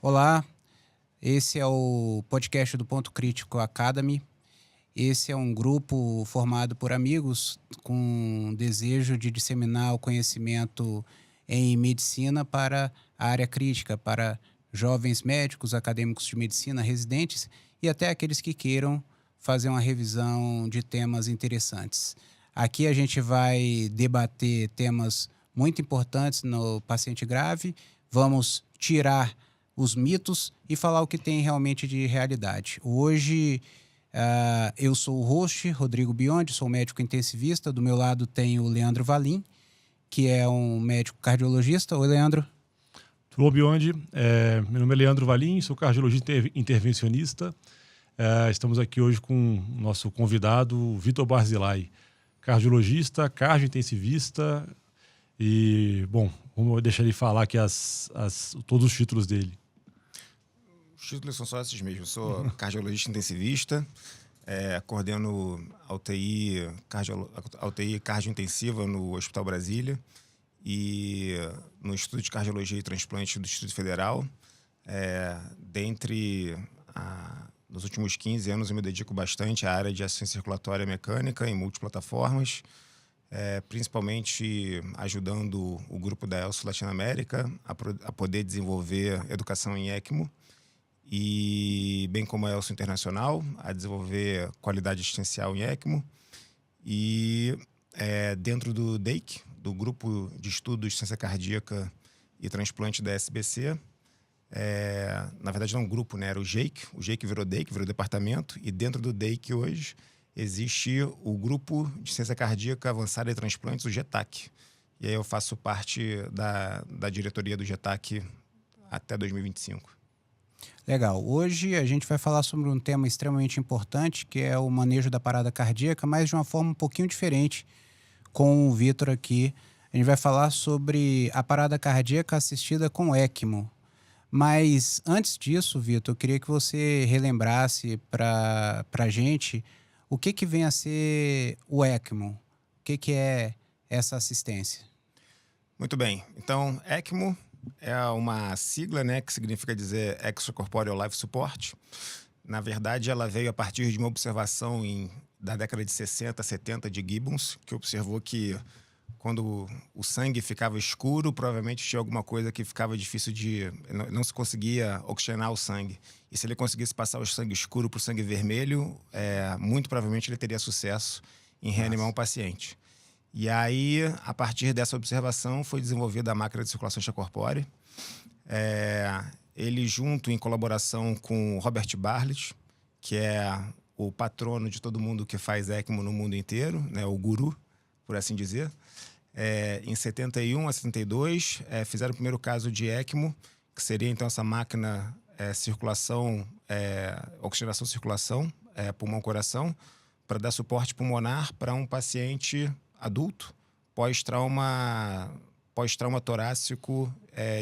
Olá, esse é o podcast do Ponto Crítico Academy. Esse é um grupo formado por amigos com desejo de disseminar o conhecimento em medicina para a área crítica, para jovens médicos, acadêmicos de medicina, residentes e até aqueles que queiram fazer uma revisão de temas interessantes. Aqui a gente vai debater temas muito importantes no paciente grave, vamos tirar os mitos e falar o que tem realmente de realidade. Hoje, eu sou o host, Rodrigo Biondi, sou médico intensivista. Do meu lado tem o Leandro Valim, que é um médico cardiologista. Oi, Leandro. Tudo bom, Biondi? Meu nome é Leandro Valim, sou cardiologista intervencionista. Estamos aqui hoje com o nosso convidado, Vitor Barzilai, cardiologista, cardiointensivista. E, bom, vamos deixar ele falar aqui todos os títulos dele. Os títulos são só esses mesmos. Sou cardiologista intensivista, coordeno a UTI cardiointensiva no Hospital Brasília e no Instituto de Cardiologia e Transplante do Distrito Federal. Nos últimos 15 anos eu me dedico bastante à área de assistência circulatória mecânica em multiplataformas, principalmente ajudando o grupo da ELSO Latinoamérica a poder desenvolver educação em ECMO, e bem como a ELSO Internacional, a desenvolver qualidade assistencial em ECMO. E dentro do DEIC, do Grupo de Estudos de Ciência Cardíaca e Transplante da SBC, na verdade não é um grupo, né? Era o GEIC virou DEIC, virou departamento, e dentro do DEIC hoje existe o Grupo de Ciência Cardíaca Avançada e Transplantes, o GETAC. E aí eu faço parte da diretoria do GETAC até 2025. Legal. Hoje a gente vai falar sobre um tema extremamente importante, que é o manejo da parada cardíaca, mas de uma forma um pouquinho diferente com o Vitor aqui. A gente vai falar sobre a parada cardíaca assistida com ECMO. Mas antes disso, Vitor, eu queria que você relembrasse para a gente o que vem a ser o ECMO. O que é essa assistência? Muito bem. Então, ECMO é uma sigla, né, que significa dizer Extracorporeal Life Support. Na verdade, ela veio a partir de uma observação da década de 60, 70 de Gibbons, que observou que quando o sangue ficava escuro, provavelmente tinha alguma coisa que ficava difícil não se conseguia oxigenar o sangue. E se ele conseguisse passar o sangue escuro para o sangue vermelho, muito provavelmente ele teria sucesso em reanimar um paciente. E aí, a partir dessa observação, foi desenvolvida a máquina de circulação extracorpórea. Ele, junto em colaboração com Robert Bartlett, que é o patrono de todo mundo que faz ECMO no mundo inteiro, né, o guru, por assim dizer. Em 71 a 72, fizeram o primeiro caso de ECMO, que seria então essa máquina oxigenação-circulação, pulmão-coração, para dar suporte pulmonar para um paciente adulto pós-trauma torácico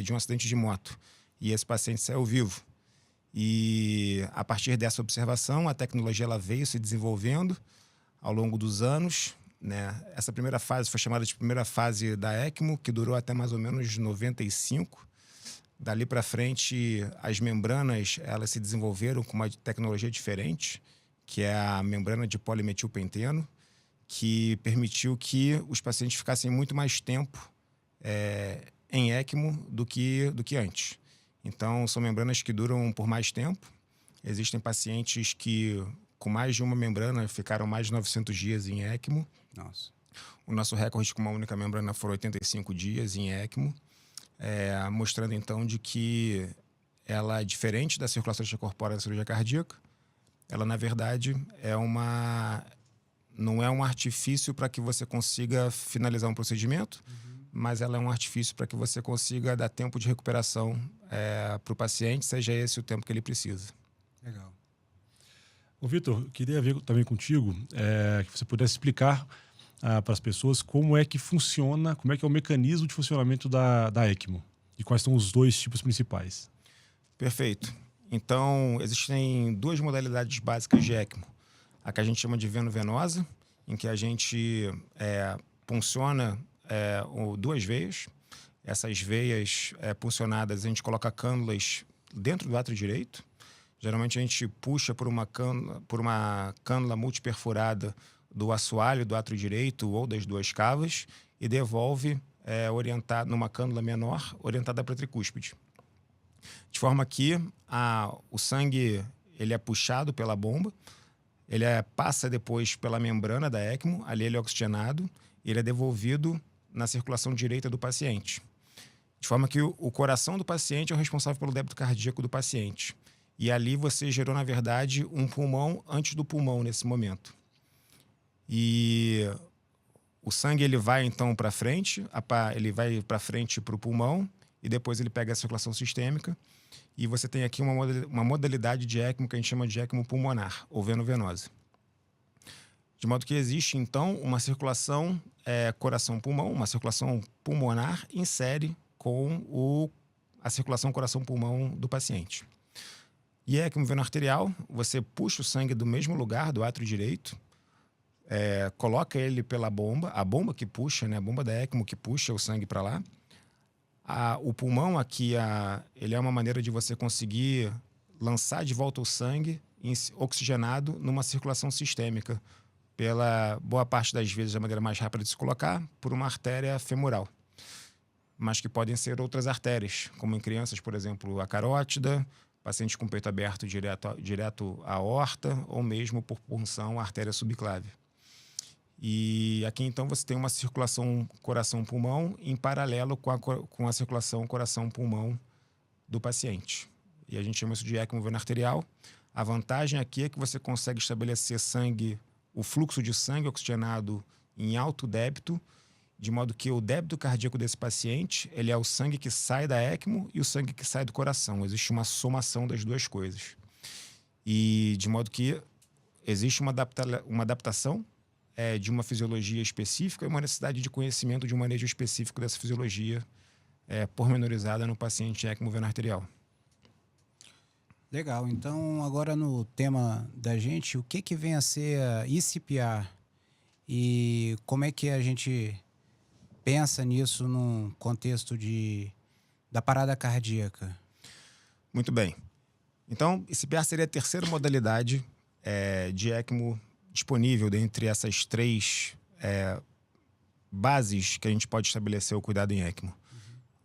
de um acidente de moto. E esse paciente saiu vivo. E a partir dessa observação, a tecnologia ela veio se desenvolvendo ao longo dos anos, né? Essa primeira fase foi chamada de primeira fase da ECMO, que durou até mais ou menos 95. Dali para frente, as membranas elas se desenvolveram com uma tecnologia diferente, que é a membrana de polimetilpenteno, que permitiu que os pacientes ficassem muito mais tempo em ECMO do que antes. Então, são membranas que duram por mais tempo. Existem pacientes que, com mais de uma membrana, ficaram mais de 900 dias em ECMO. Nossa. O nosso recorde com uma única membrana foram 85 dias em ECMO, mostrando, então, de que ela, diferente da circulação extracorpórea da cirurgia cardíaca, ela, na verdade, não é um artifício para que você consiga finalizar um procedimento, mas ela é um artifício para que você consiga dar tempo de recuperação para o paciente, seja esse o tempo que ele precisa. Legal. Ô, Vitor, queria ver também contigo que você pudesse explicar para as pessoas como é que funciona, como é que é o mecanismo de funcionamento da ECMO e quais são os dois tipos principais. Perfeito. Então, existem duas modalidades básicas de ECMO. A que a gente chama de veno-venosa, em que a gente punciona duas veias. Essas veias puncionadas, a gente coloca cânulas dentro do átrio direito. Geralmente a gente puxa por uma cânula multiperfurada do assoalho do átrio direito ou das duas cavas e devolve orientado numa cânula menor orientada para a tricúspide. De forma que o sangue ele é puxado pela bomba, ele passa depois pela membrana da ECMO, ali ele é oxigenado e ele é devolvido na circulação direita do paciente. De forma que o coração do paciente é o responsável pelo débito cardíaco do paciente. E ali você gerou, na verdade, um pulmão antes do pulmão nesse momento. E o sangue ele vai então para frente, ele vai para frente para o pulmão e depois ele pega a circulação sistêmica. E você tem aqui uma modalidade de ECMO que a gente chama de ECMO pulmonar ou veno-venosa. De modo que existe então uma circulação coração-pulmão, uma circulação pulmonar insere com a circulação coração-pulmão do paciente. E ECMO veno-arterial, você puxa o sangue do mesmo lugar, do átrio direito, coloca ele pela bomba, a bomba que puxa, né, a bomba da ECMO que puxa o sangue para lá. O pulmão aqui, ele é uma maneira de você conseguir lançar de volta o sangue oxigenado numa circulação sistêmica, pela boa parte das vezes, a maneira mais rápida de se colocar, por uma artéria femoral. Mas que podem ser outras artérias, como em crianças, por exemplo, a carótida, pacientes com peito aberto direto à aorta, ou mesmo por punção, a artéria subclave. E aqui, então, você tem uma circulação coração-pulmão em paralelo com a circulação coração-pulmão do paciente. E a gente chama isso de ECMO veno-arterial. A vantagem aqui é que você consegue estabelecer o fluxo de sangue oxigenado em alto débito, de modo que o débito cardíaco desse paciente ele é o sangue que sai da ECMO e o sangue que sai do coração. Existe uma somação das duas coisas. E de modo que existe uma adaptação de uma fisiologia específica e uma necessidade de conhecimento de um manejo específico dessa fisiologia pormenorizada no paciente ECMO veno-arterial. Legal. Então, agora no tema da gente, o que vem a ser a ICPR e como é que a gente pensa nisso num contexto da parada cardíaca? Muito bem. Então, ICPR seria a terceira modalidade de ECMO disponível dentre essas três bases que a gente pode estabelecer o cuidado em ECMO.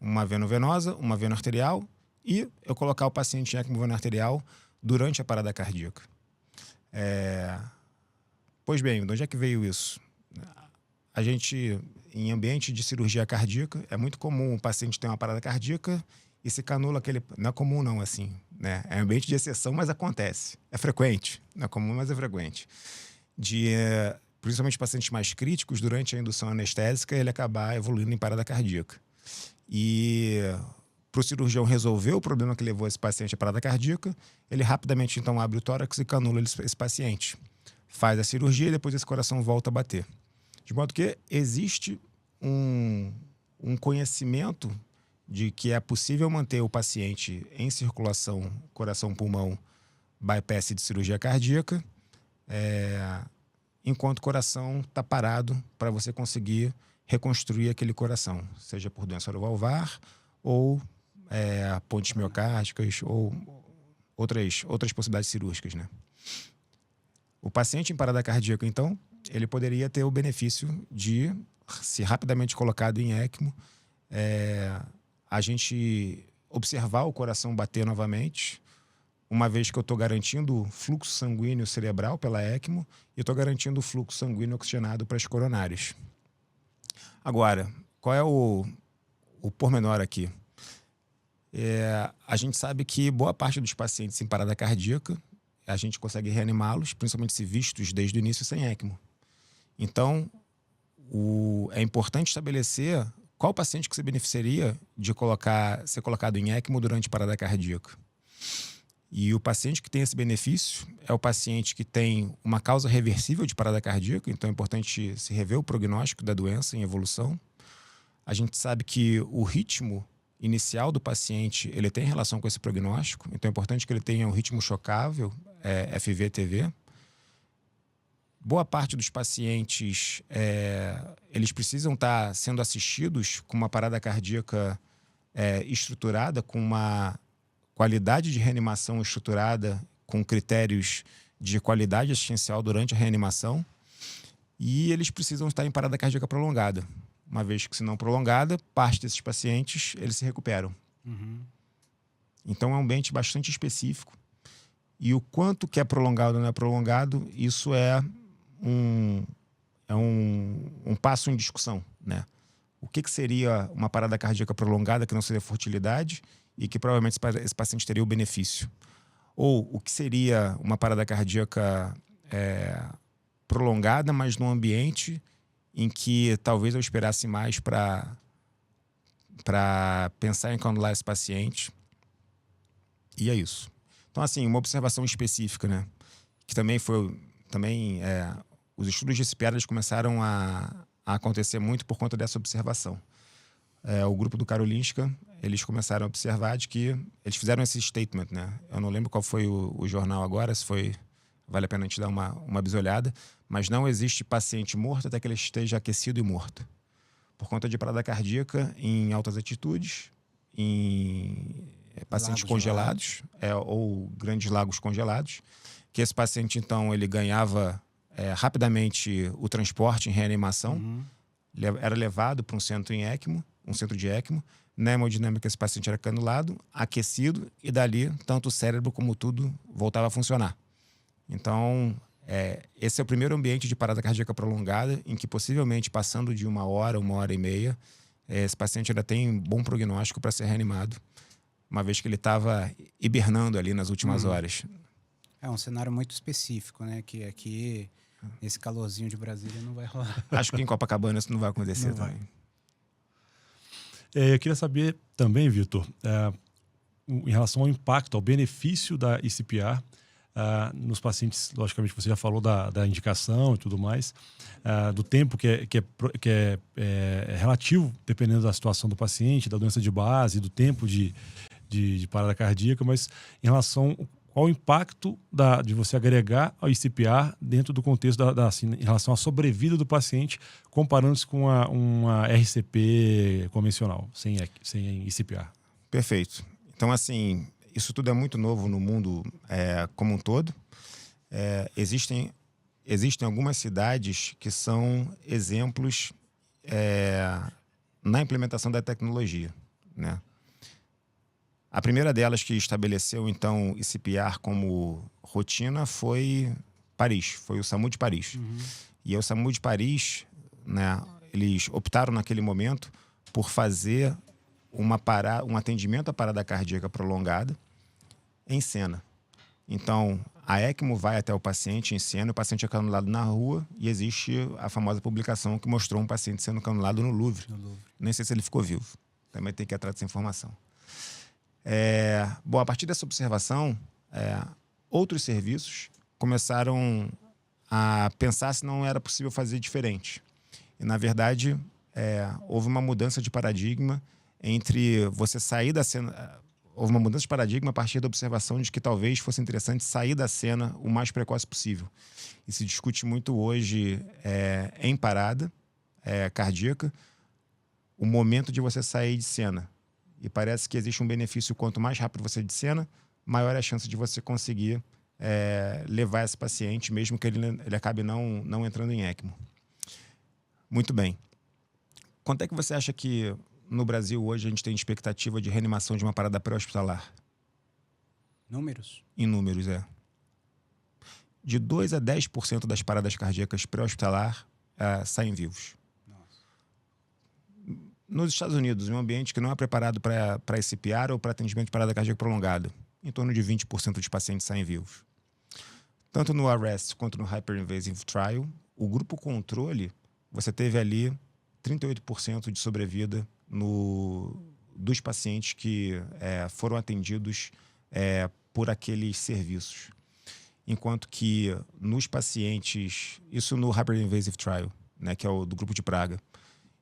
Uma veno-venosa, uma veno-arterial e eu colocar o paciente em ECMO veno-arterial durante a parada cardíaca. Pois bem, de onde é que veio isso? A gente, em ambiente de cirurgia cardíaca, é muito comum o paciente ter uma parada cardíaca e se canula aquele... Não é comum não, assim, né? É um ambiente de exceção, mas acontece. É frequente. Não é comum, mas é frequente. Principalmente pacientes mais críticos, durante a indução anestésica, ele acabar evoluindo em parada cardíaca. E para o cirurgião resolver o problema que levou esse paciente à parada cardíaca, ele rapidamente então abre o tórax e canula esse paciente. Faz a cirurgia e depois esse coração volta a bater. De modo que existe um conhecimento de que é possível manter o paciente em circulação coração-pulmão bypass de cirurgia cardíaca, enquanto o coração está parado para você conseguir reconstruir aquele coração, seja por doença orovalvar ou pontes miocárdicas ou outras possibilidades cirúrgicas, né? O paciente em parada cardíaca, então, ele poderia ter o benefício de, se rapidamente colocado em ECMO, a gente observar o coração bater novamente, uma vez que eu estou garantindo o fluxo sanguíneo cerebral pela ECMO e estou garantindo o fluxo sanguíneo oxigenado para as coronárias. Agora, qual é o pormenor aqui? A gente sabe que boa parte dos pacientes em parada cardíaca, a gente consegue reanimá-los, principalmente se vistos desde o início sem ECMO. Então, é importante estabelecer qual paciente que se beneficiaria de ser colocado em ECMO durante parada cardíaca. E o paciente que tem esse benefício é o paciente que tem uma causa reversível de parada cardíaca, então é importante se rever o prognóstico da doença em evolução. A gente sabe que o ritmo inicial do paciente ele tem relação com esse prognóstico, então é importante que ele tenha um ritmo chocável, FVTV. Boa parte dos pacientes, eles precisam estar sendo assistidos com uma parada cardíaca estruturada, com qualidade de reanimação estruturada com critérios de qualidade assistencial durante a reanimação, e eles precisam estar em parada cardíaca prolongada. Uma vez que, se não prolongada, parte desses pacientes eles se recuperam. Então é um ambiente bastante específico. E o quanto que é prolongado ou não é prolongado, isso é um passo em discussão, né? O que seria uma parada cardíaca prolongada que não seria fertilidade e que provavelmente esse paciente teria o benefício? Ou o que seria uma parada cardíaca prolongada, mas num ambiente em que talvez eu esperasse mais para pensar em canular esse paciente. E é isso. Então, assim, uma observação específica, né? Que também foi... os estudos de CPR eles começaram a acontecer muito por conta dessa observação. O grupo do Karolinska, eles começaram a observar de que eles fizeram esse statement, né? Eu não lembro qual foi o jornal agora, se foi... Vale a pena a gente dar uma bisolhada. Mas não existe paciente morto até que ele esteja aquecido e morto. Por conta de parada cardíaca em altas altitudes, em pacientes Lagos congelados, ou grandes lagos congelados, que esse paciente, então, ele ganhava rapidamente o transporte em reanimação, era levado para um centro de ECMO. Na hemodinâmica, esse paciente era canulado, aquecido, e dali, tanto o cérebro como tudo voltava a funcionar. Então, esse é o primeiro ambiente de parada cardíaca prolongada, em que possivelmente, passando de 1 hora, 1h30, esse paciente ainda tem bom prognóstico para ser reanimado, uma vez que ele estava hibernando ali nas últimas horas. É um cenário muito específico, né? Que aqui, nesse calorzinho de Brasília, não vai rolar. Acho que em Copacabana isso não vai acontecer Não também. Eu queria saber também, Vitor, em relação ao impacto, ao benefício da ICPR nos pacientes. Logicamente, você já falou da indicação e tudo mais, do tempo que é relativo, dependendo da situação do paciente, da doença de base, do tempo de parada cardíaca, mas em relação... Qual o impacto de você agregar ao ICPR dentro do contexto assim, em relação à sobrevida do paciente, comparando-se com uma RCP convencional, sem ICPR? Perfeito. Então, assim, isso tudo é muito novo no mundo como um todo. Existem algumas cidades que são exemplos na implementação da tecnologia, né? A primeira delas que estabeleceu, então, ICPR como rotina foi Paris, foi o SAMU de Paris. E o SAMU de Paris, né, eles optaram naquele momento por fazer um atendimento à parada cardíaca prolongada em cena. Então, a ECMO vai até o paciente em cena, o paciente é canulado na rua, e existe a famosa publicação que mostrou um paciente sendo canulado no Louvre. Nem sei se ele ficou vivo. Também tem que ir atrás dessa informação. Bom, a partir dessa observação, outros serviços começaram a pensar se não era possível fazer diferente. E, na verdade, houve uma mudança de paradigma entre você sair da cena... Houve uma mudança de paradigma a partir da observação de que talvez fosse interessante sair da cena o mais precoce possível. E se discute muito hoje em parada cardíaca o momento de você sair de cena. E parece que existe um benefício: quanto mais rápido você de cena, maior é a chance de você conseguir levar esse paciente, mesmo que ele acabe não entrando em ECMO. Muito bem. Quanto é que você acha que no Brasil hoje a gente tem expectativa de reanimação de uma parada pré-hospitalar? Números? Em números, de 2 a 10% das paradas cardíacas pré-hospitalar saem vivos. Nos Estados Unidos, em um ambiente que não é preparado para ICPR ou para atendimento de parada cardíaca prolongada, em torno de 20% dos pacientes saem vivos. Tanto no ARREST quanto no Hyperinvasive Trial, o grupo controle, você teve ali 38% de sobrevida dos pacientes que foram atendidos por aqueles serviços. Enquanto que nos pacientes, isso no Hyperinvasive Trial, né, que é o do grupo de Praga,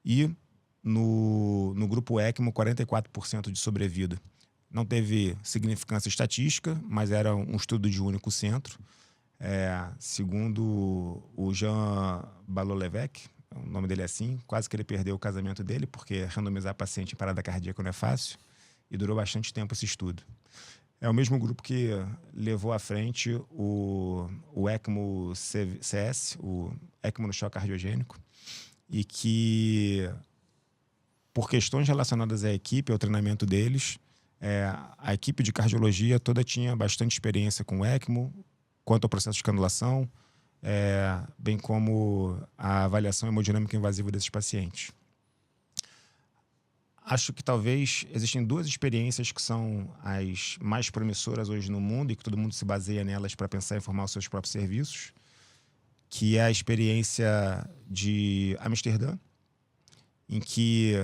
e no grupo ECMO, 44% de sobrevida. Não teve significância estatística, mas era um estudo de único centro. Segundo o Jean Balolevec, o nome dele é assim, quase que ele perdeu o casamento dele, porque randomizar paciente em parada cardíaca não é fácil, e durou bastante tempo esse estudo. É o mesmo grupo que levou à frente o ECMO CS, o ECMO no choque cardiogênico, e que, por questões relacionadas à equipe, ao treinamento deles, a equipe de cardiologia toda tinha bastante experiência com o ECMO, quanto ao processo de canulação, bem como a avaliação hemodinâmica invasiva desses pacientes. Acho que talvez existem duas experiências que são as mais promissoras hoje no mundo e que todo mundo se baseia nelas para pensar em formar os seus próprios serviços, que é a experiência de Amsterdã, em que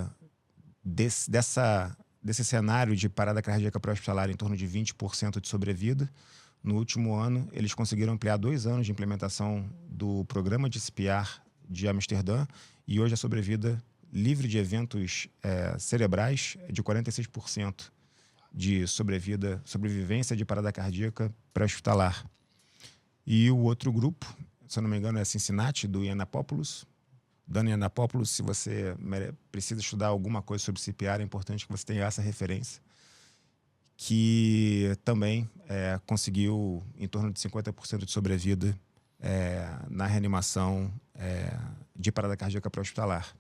desse cenário de parada cardíaca pré-hospitalar em torno de 20% de sobrevida, no último ano eles conseguiram ampliar 2 anos de implementação do programa de CPR de Amsterdã e hoje a sobrevida livre de eventos cerebrais de 46% de sobrevivência de parada cardíaca pré-hospitalar. E o outro grupo, se eu não me engano, é Cincinnati, do Yiannopoulos. Dano Yiannopoulos, se você precisa estudar alguma coisa sobre CPR, é importante que você tenha essa referência, que também conseguiu em torno de 50% de sobrevida na reanimação de parada cardíaca pré-hospitalar.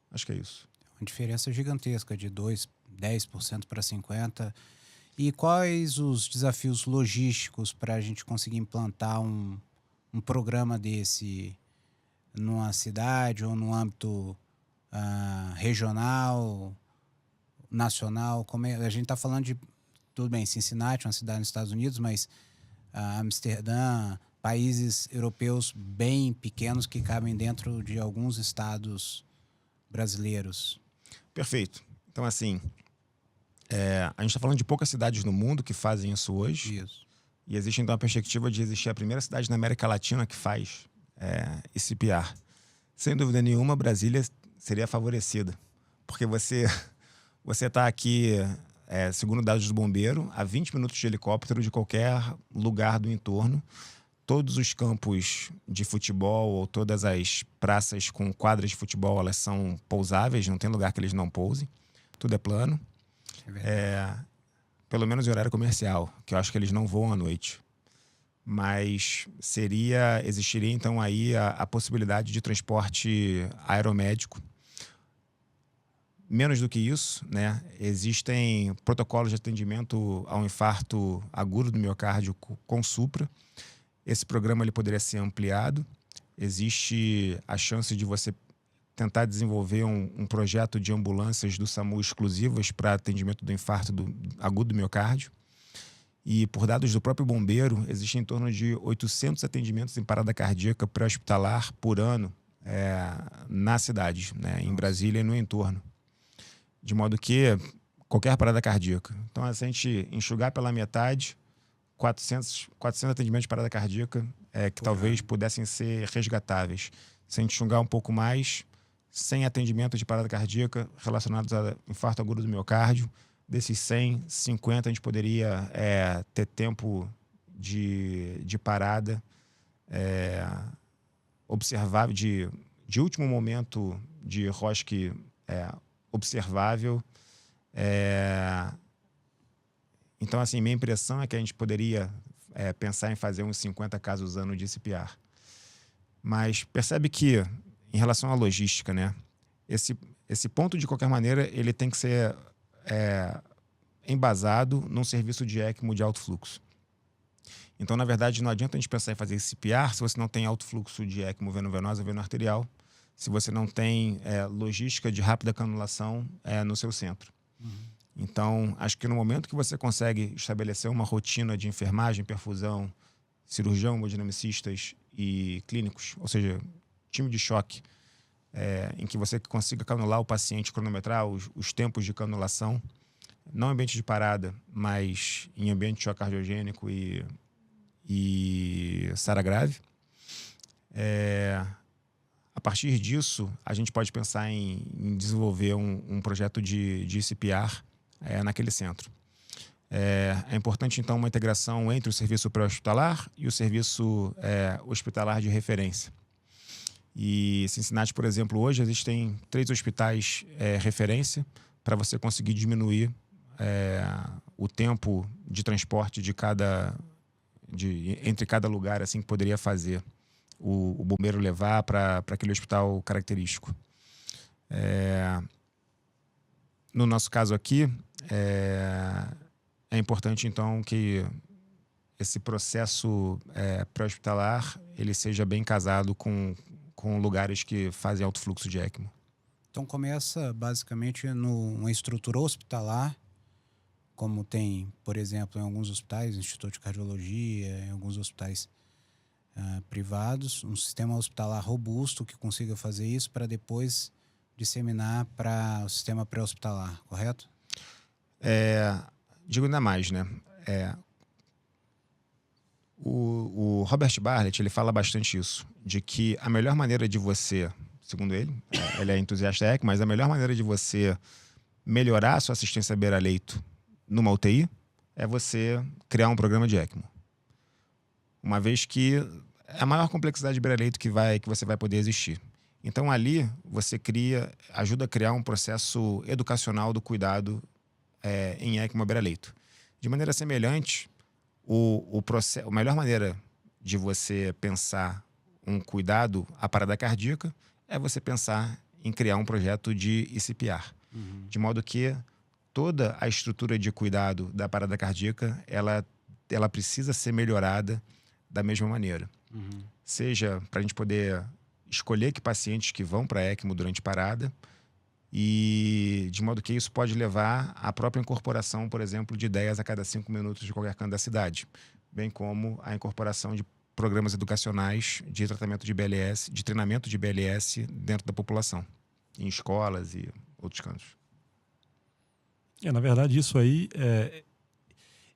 Acho que é isso. Uma diferença gigantesca de 10% para 50%. E quais os desafios logísticos para a gente conseguir implantar um programa desse numa cidade ou no âmbito regional, nacional? A gente está falando de, tudo bem, Cincinnati, uma cidade nos Estados Unidos, mas Amsterdã, países europeus bem pequenos que cabem dentro de alguns estados brasileiros. Perfeito. Então, assim, a gente está falando de poucas cidades no mundo que fazem isso hoje. Isso. E existe, então, a perspectiva de existir a primeira cidade na América Latina que faz esse CPR. Sem dúvida nenhuma, Brasília seria favorecida. Porque você está aqui, segundo dados do bombeiro, a 20 minutos de helicóptero de qualquer lugar do entorno. Todos os campos de futebol ou todas as praças com quadras de futebol, elas são pousáveis, não tem lugar que eles não pousem. Tudo é plano. Pelo menos em horário comercial, que eu acho que eles não voam à noite. Mas existiria então aí a possibilidade de transporte aeromédico. Menos do que isso, né? Existem protocolos de atendimento ao infarto agudo do miocárdio com supra. Esse programa ele poderia ser ampliado. Existe a chance de você tentar desenvolver um projeto de ambulâncias do SAMU exclusivas para atendimento do infarto agudo do miocárdio. E por dados do próprio bombeiro, existem em torno de 800 atendimentos em parada cardíaca pré-hospitalar por ano na cidade, né, em Brasília e no entorno. De modo que qualquer parada cardíaca. Então, se a gente enxugar pela metade, 400 atendimentos de parada cardíaca que talvez pudessem ser resgatáveis. Se a gente enxugar um pouco mais, 100 atendimentos de parada cardíaca relacionados a infarto agudo do miocárdio. Desses 100, 50 a gente poderia ter tempo de parada observável, de último momento de ROSC observável. Então, assim, minha impressão é que a gente poderia pensar em fazer uns 50 casos ano de CPR. Mas percebe que, em relação à logística, né, esse ponto, de qualquer maneira, ele tem que ser embasado num serviço de ECMO de alto fluxo. Então, na verdade, não adianta a gente pensar em fazer CPR se você não tem alto fluxo de ECMO veno-venosa, veno-arterial, se você não tem logística de rápida canulação no seu centro. Então, acho que no momento que você consegue estabelecer uma rotina de enfermagem, perfusão, cirurgião, hemodinamicistas e clínicos, ou seja, time de choque, em que você consiga canular o paciente, cronometrar os tempos de canulação, não em ambiente de parada, mas em ambiente de choque cardiogênico e SARA grave. A partir disso, a gente pode pensar em desenvolver um projeto de CPR naquele centro. É importante, então, uma integração entre o serviço pré-hospitalar e o serviço hospitalar de referência. E Cincinnati, por exemplo, hoje existem 3 hospitais referência para você conseguir diminuir o tempo de transporte entre cada lugar assim que poderia fazer o bombeiro levar para aquele hospital característico. No nosso caso aqui, é importante então que esse processo pré-hospitalar ele seja bem casado com lugares que fazem alto fluxo de ECMO. Então começa basicamente numa estrutura hospitalar, como tem, por exemplo, em alguns hospitais, Instituto de Cardiologia, em alguns hospitais privados, um sistema hospitalar robusto que consiga fazer isso para depois disseminar para o sistema pré-hospitalar, correto? Digo ainda mais, né? O Robert Bartlett, ele fala bastante isso, de que a melhor maneira de você, segundo ele é entusiasta ECMO, mas a melhor maneira de você melhorar a sua assistência à beira-leito numa UTI é você criar um programa de ECMO. Uma vez que é a maior complexidade de beira-leito que você vai poder existir. Então ali você ajuda a criar um processo educacional do cuidado em ECMO à beira-leito. De maneira semelhante, a melhor maneira de você pensar um cuidado à parada cardíaca é você pensar em criar um projeto de ICPR. De modo que toda a estrutura de cuidado da parada cardíaca, ela precisa ser melhorada da mesma maneira. Seja para a gente poder escolher que pacientes que vão para ECMO durante parada, e de modo que isso pode levar à própria incorporação, por exemplo, de ideias a cada 5 minutos de qualquer canto da cidade, bem como a incorporação de programas educacionais de tratamento de BLS, de treinamento de BLS dentro da população, em escolas e outros cantos. Na verdade, isso aí,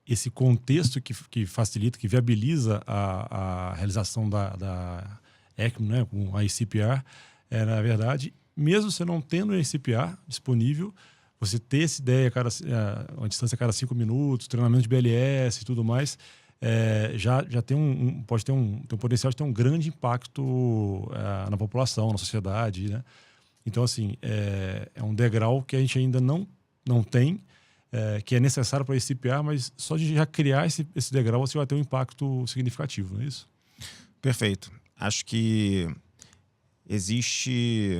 esse contexto que facilita, que viabiliza a realização da ECMO, né, com a ICPR, na verdade, mesmo você não tendo a ICPR disponível, você ter essa ideia, uma distância a cada 5 minutos, treinamento de BLS e tudo mais, já pode ter tem um potencial de ter um grande impacto na população, na sociedade, né? Então, assim, é um degrau que a gente ainda não tem, que é necessário para a ICPR, mas só de já criar esse degrau você vai ter um impacto significativo, não é isso? Perfeito. Acho que existe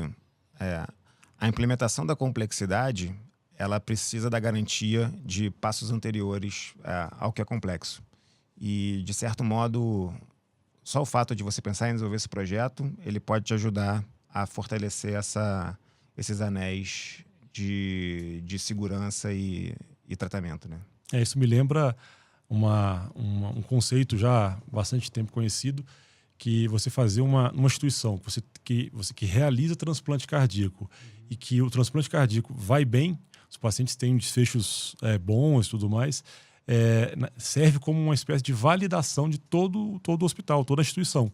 a implementação da complexidade, ela precisa da garantia de passos anteriores ao que é complexo. E, de certo modo, só o fato de você pensar em desenvolver esse projeto, ele pode te ajudar a fortalecer esses anéis de segurança e tratamento, né? Isso me lembra um conceito já há bastante tempo conhecido, que você fazer uma instituição que realiza transplante cardíaco e que o transplante cardíaco vai bem, os pacientes têm desfechos bons e tudo mais, serve como uma espécie de validação de todo o hospital, toda a instituição.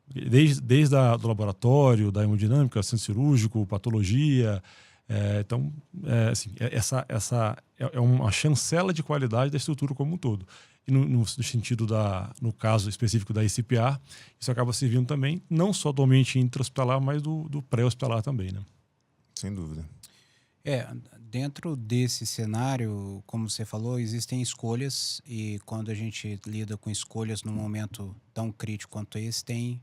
Desde do laboratório, da hemodinâmica, centro cirúrgico, patologia. Então, essa é uma chancela de qualidade da estrutura como um todo. E no sentido no caso específico da ICPR, isso acaba servindo também não só do ambiente intra-hospitalar, mas do pré-hospitalar também, né? Sem dúvida. Dentro desse cenário, como você falou, existem escolhas, e quando a gente lida com escolhas num momento tão crítico quanto esse, tem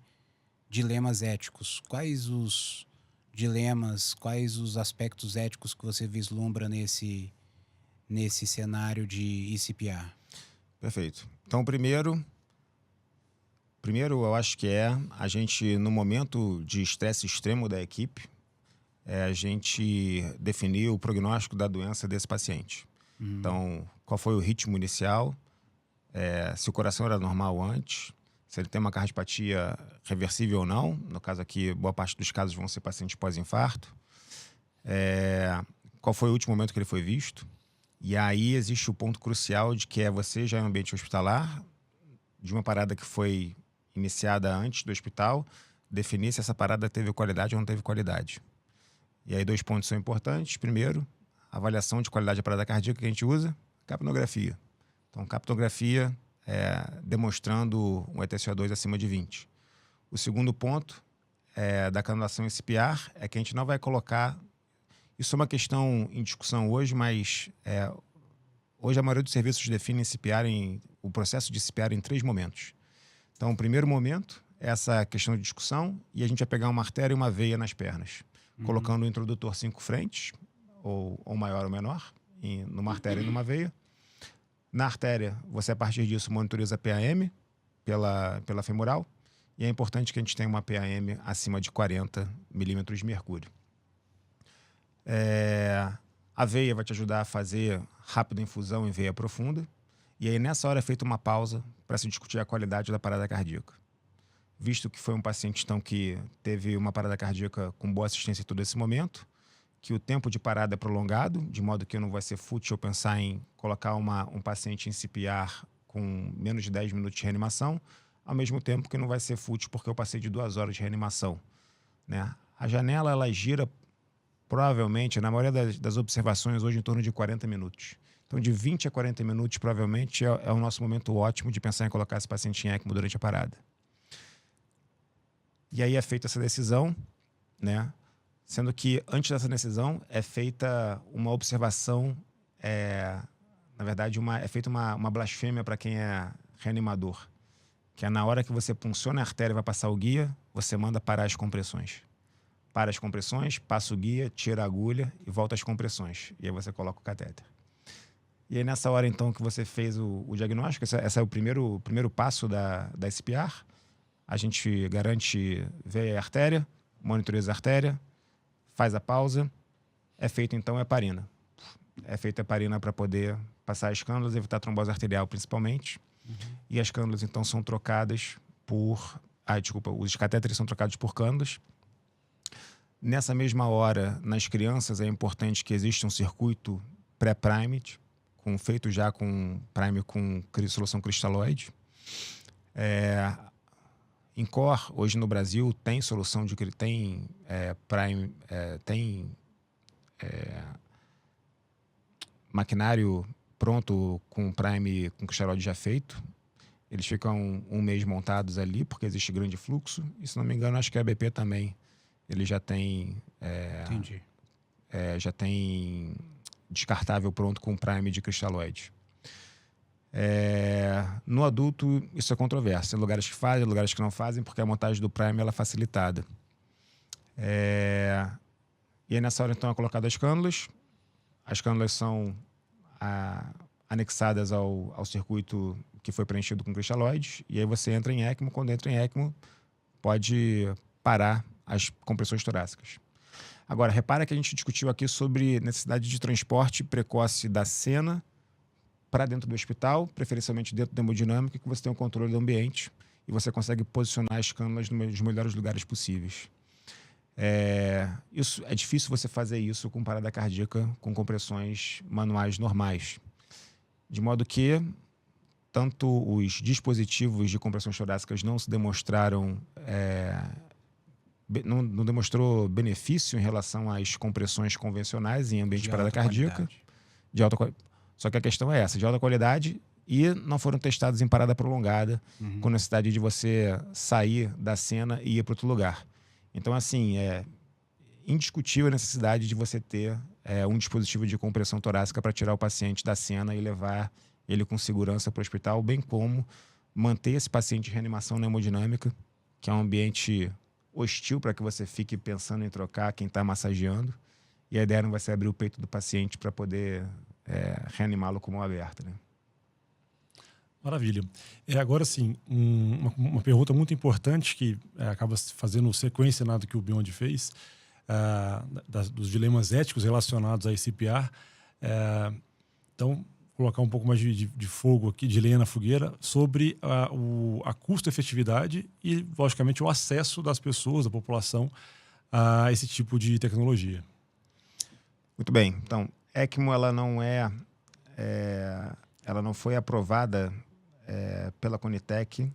dilemas éticos. Quais os dilemas, quais os aspectos éticos que você vislumbra nesse cenário de ICPR? Perfeito. Então, primeiro eu acho que a gente, no momento de estresse extremo da equipe, a gente definir o prognóstico da doença desse paciente. Então, qual foi o ritmo inicial, se o coração era normal antes, se ele tem uma cardiopatia reversível ou não. No caso aqui, boa parte dos casos vão ser pacientes pós-infarto. Qual foi o último momento que ele foi visto. E aí existe o ponto crucial de que você já em um ambiente hospitalar, de uma parada que foi iniciada antes do hospital, definir se essa parada teve qualidade ou não teve qualidade. E aí 2 pontos são importantes. Primeiro, a avaliação de qualidade da parada cardíaca que a gente usa, capnografia. Então, capnografia demonstrando um ETCO2 acima de 20. O segundo ponto da canulação ICPR é que a gente não vai colocar... Isso é uma questão em discussão hoje, mas Hoje a maioria dos serviços define o processo de CPR em 3 momentos. Então, o primeiro momento é essa questão de discussão e a gente vai pegar uma artéria e uma veia nas pernas, colocando o introdutor 5 frentes, ou maior ou menor, numa artéria e numa veia. Na artéria, você a partir disso monitoriza a PAM pela femoral, e é importante que a gente tenha uma PAM acima de 40 milímetros de mercúrio. A veia vai te ajudar a fazer rápida infusão em veia profunda, e aí nessa hora é feita uma pausa para se discutir a qualidade da parada cardíaca. Visto que foi um paciente então, que teve uma parada cardíaca com boa assistência em todo esse momento, que o tempo de parada é prolongado, de modo que não vai ser fútil pensar em colocar um paciente em CPR com menos de 10 minutos de reanimação, ao mesmo tempo que não vai ser fútil porque eu passei de 2 horas de reanimação, né? A janela ela gira provavelmente, na maioria das observações hoje, em torno de 40 minutos. Então, de 20 a 40 minutos, provavelmente, é o nosso momento ótimo de pensar em colocar esse paciente em ECMO durante a parada. E aí é feita essa decisão, né? Sendo que antes dessa decisão é feita uma observação, na verdade, é feita uma blasfêmia para quem é reanimador, que é na hora que você punciona a artéria e vai passar o guia, você manda parar as compressões. Para as compressões, passa o guia, tira a agulha e volta às compressões. E aí você coloca o catéter. E aí nessa hora, então, que você fez o diagnóstico, esse é o primeiro passo da CPR, a gente garante veia e artéria, monitoriza a artéria, faz a pausa, é feita então a heparina. É feita a heparina para poder passar as cânulas, evitar trombose arterial principalmente. E as cânulas então são trocadas os catéteres são trocados por cânulas. Nessa mesma hora, nas crianças, é importante que exista um circuito pré-primed, feito já com prime com solução cristalóide. Em core, hoje no Brasil, tem solução tem maquinário pronto com prime com cristalóide já feito. Eles ficam um mês montados ali, porque existe grande fluxo. E, se não me engano, acho que a BP também, ele já tem... Entendi. Já tem descartável pronto com prime de cristalóide. No adulto, isso é controverso. Tem lugares que fazem, lugares que não fazem, porque a montagem do prime ela é facilitada. E aí, nessa hora, então, é colocado as cânulas. As cânulas são anexadas ao circuito que foi preenchido com cristalóides. E aí você entra em ECMO. Quando entra em ECMO, pode parar as compressões torácicas. Agora, repara que a gente discutiu aqui sobre necessidade de transporte precoce da cena para dentro do hospital, preferencialmente dentro da hemodinâmica, que você tem o controle do ambiente e você consegue posicionar as cânulas nos melhores lugares possíveis. Isso é difícil você fazer isso com parada cardíaca com compressões manuais normais. De modo que tanto os dispositivos de compressões torácicas não se demonstraram... Não demonstrou benefício em relação às compressões convencionais em ambiente de parada cardíaca. Só que a questão é essa, de alta qualidade, e não foram testados em parada prolongada, com necessidade de você sair da cena e ir para outro lugar. Então, assim, é indiscutível a necessidade de você ter um dispositivo de compressão torácica para tirar o paciente da cena e levar ele com segurança para o hospital, bem como manter esse paciente em reanimação na hemodinâmica, que é um ambiente hostil para que você fique pensando em trocar quem está massageando, e a ideia não vai ser abrir o peito do paciente para poder reanimá-lo com mão aberta, né? Maravilha. Agora sim, uma pergunta muito importante que acaba fazendo sequência nada que o Beyond fez, dos dilemas éticos relacionados à CPR. Então, colocar um pouco mais de fogo aqui, de lenha na fogueira, sobre a custo-efetividade e, logicamente, o acesso das pessoas, da população, a esse tipo de tecnologia. Muito bem. Então, ECMO ela não foi aprovada pela Conitec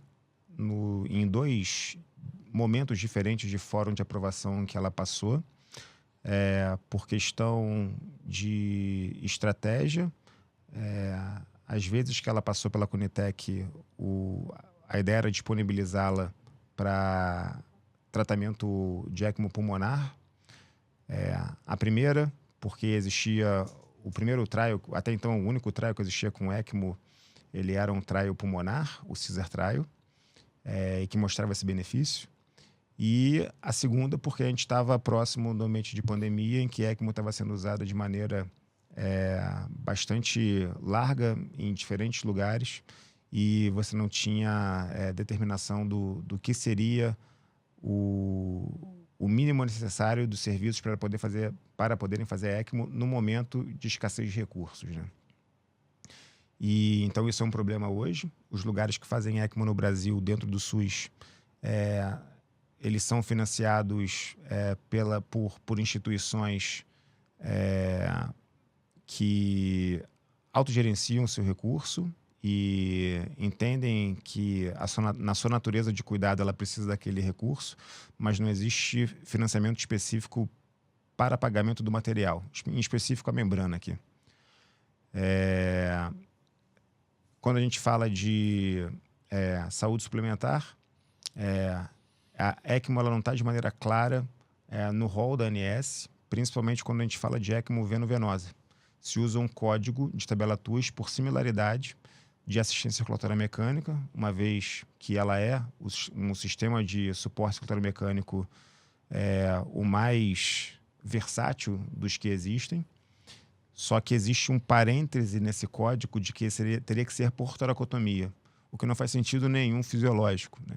em 2 momentos diferentes de fórum de aprovação que ela passou, por questão de estratégia. Às vezes que ela passou pela Conitec, a ideia era disponibilizá-la para tratamento de ECMO pulmonar. A primeira, porque existia o primeiro trial, até então o único trial que existia com ECMO, ele era um trial pulmonar, o Caesar Trial, que mostrava esse benefício. E a segunda, porque a gente estava próximo do ambiente de pandemia, em que ECMO estava sendo usada de maneira bastante larga em diferentes lugares, e você não tinha determinação do que seria o mínimo necessário dos serviços para poderem fazer ECMO no momento de escassez de recursos, né? E então isso é um problema hoje. Os lugares que fazem ECMO no Brasil, dentro do SUS, eles são financiados por instituições que autogerenciam o seu recurso e entendem que na sua natureza de cuidado ela precisa daquele recurso, mas não existe financiamento específico para pagamento do material, em específico a membrana aqui. Quando a gente fala de saúde suplementar, a ECMO ela não está de maneira clara no rol da ANS, principalmente quando a gente fala de ECMO veno-venosa. Se usa um código de tabela TUS por similaridade de assistência circulatória mecânica, uma vez que ela é um sistema de suporte circulatório mecânico o mais versátil dos que existem. Só que existe um parêntese nesse código de que teria que ser por toracotomia, o que não faz sentido nenhum fisiológico, né?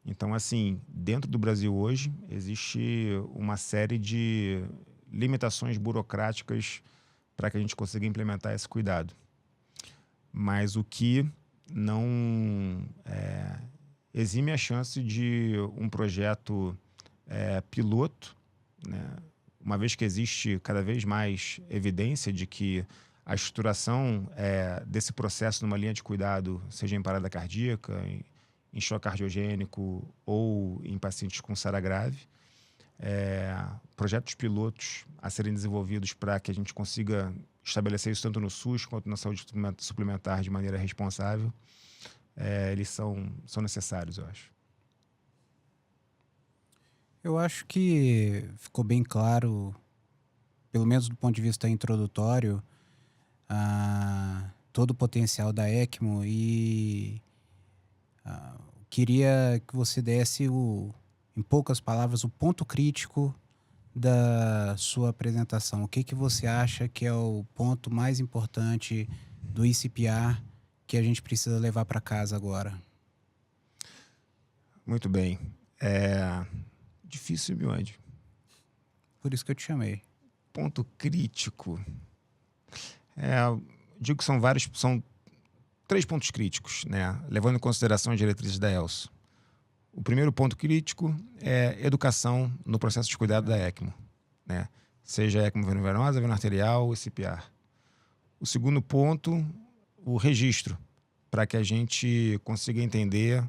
Então, assim, dentro do Brasil hoje, existe uma série de limitações burocráticas para que a gente consiga implementar esse cuidado. Mas o que não exime a chance de um projeto piloto, né? Uma vez que existe cada vez mais evidência de que a estruturação desse processo numa linha de cuidado, seja em parada cardíaca, em choque cardiogênico ou em pacientes com SARA grave, projetos pilotos a serem desenvolvidos para que a gente consiga estabelecer isso tanto no SUS quanto na saúde suplementar de maneira responsável, eles são necessários, eu acho. Eu acho que ficou bem claro, pelo menos do ponto de vista introdutório, todo o potencial da ECMO, e queria que você desse, em poucas palavras, o ponto crítico da sua apresentação. O que você acha que é o ponto mais importante do ICPR que a gente precisa levar para casa agora? Muito bem. Difícil, Biondi. Por isso que eu te chamei. Ponto crítico. Digo que são 3 pontos críticos, né? Levando em consideração as diretrizes da ELSO. O primeiro ponto crítico é educação no processo de cuidado da ECMO, né? Seja ECMO veno-venosa, veno-arterial ou ICPR. O segundo ponto, o registro, para que a gente consiga entender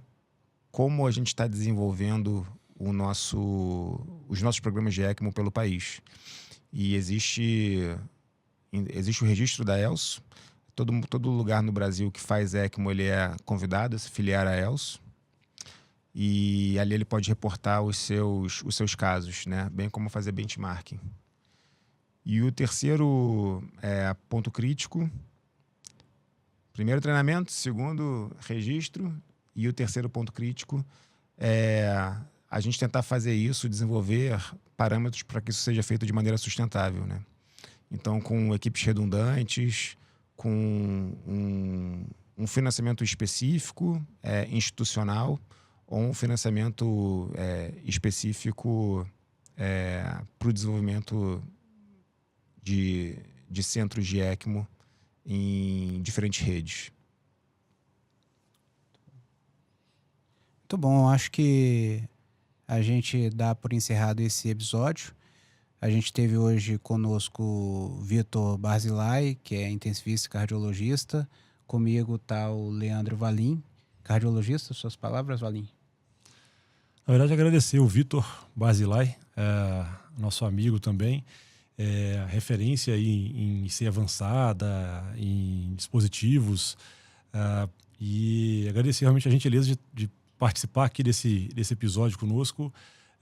como a gente está desenvolvendo os nossos programas de ECMO pelo país. E existe o registro da ELSO. Todo lugar no Brasil que faz ECMO, ele é convidado a se filiar à ELSO. E ali ele pode reportar os seus casos, né? Bem como fazer benchmarking. E o terceiro ponto crítico, primeiro treinamento, segundo registro, e o terceiro ponto crítico é a gente tentar fazer isso, desenvolver parâmetros para que isso seja feito de maneira sustentável, né? Então, com equipes redundantes, com um financiamento específico, institucional, ou um financiamento específico para o desenvolvimento de centros de ECMO em diferentes redes. Muito bom, acho que a gente dá por encerrado esse episódio. A gente teve hoje conosco o Vitor Barzilai, que é intensivista e cardiologista. Comigo está o Leandro Valim, cardiologista. Suas palavras, Valim? Na verdade, agradecer o Vitor Barzilai, nosso amigo também, referência em IC avançada, em dispositivos, e agradecer realmente a gentileza de participar aqui desse episódio conosco.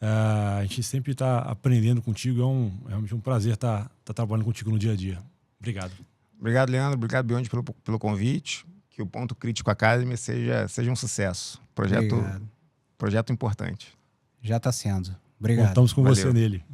A gente sempre está aprendendo contigo, é realmente um prazer estar trabalhando contigo no dia a dia. Obrigado. Obrigado, Leandro. Obrigado, Biondi, pelo convite. Que o Ponto Crítico Academy seja um sucesso. Projeto importante. Já está sendo. Obrigado. Contamos com Valeu. você nele.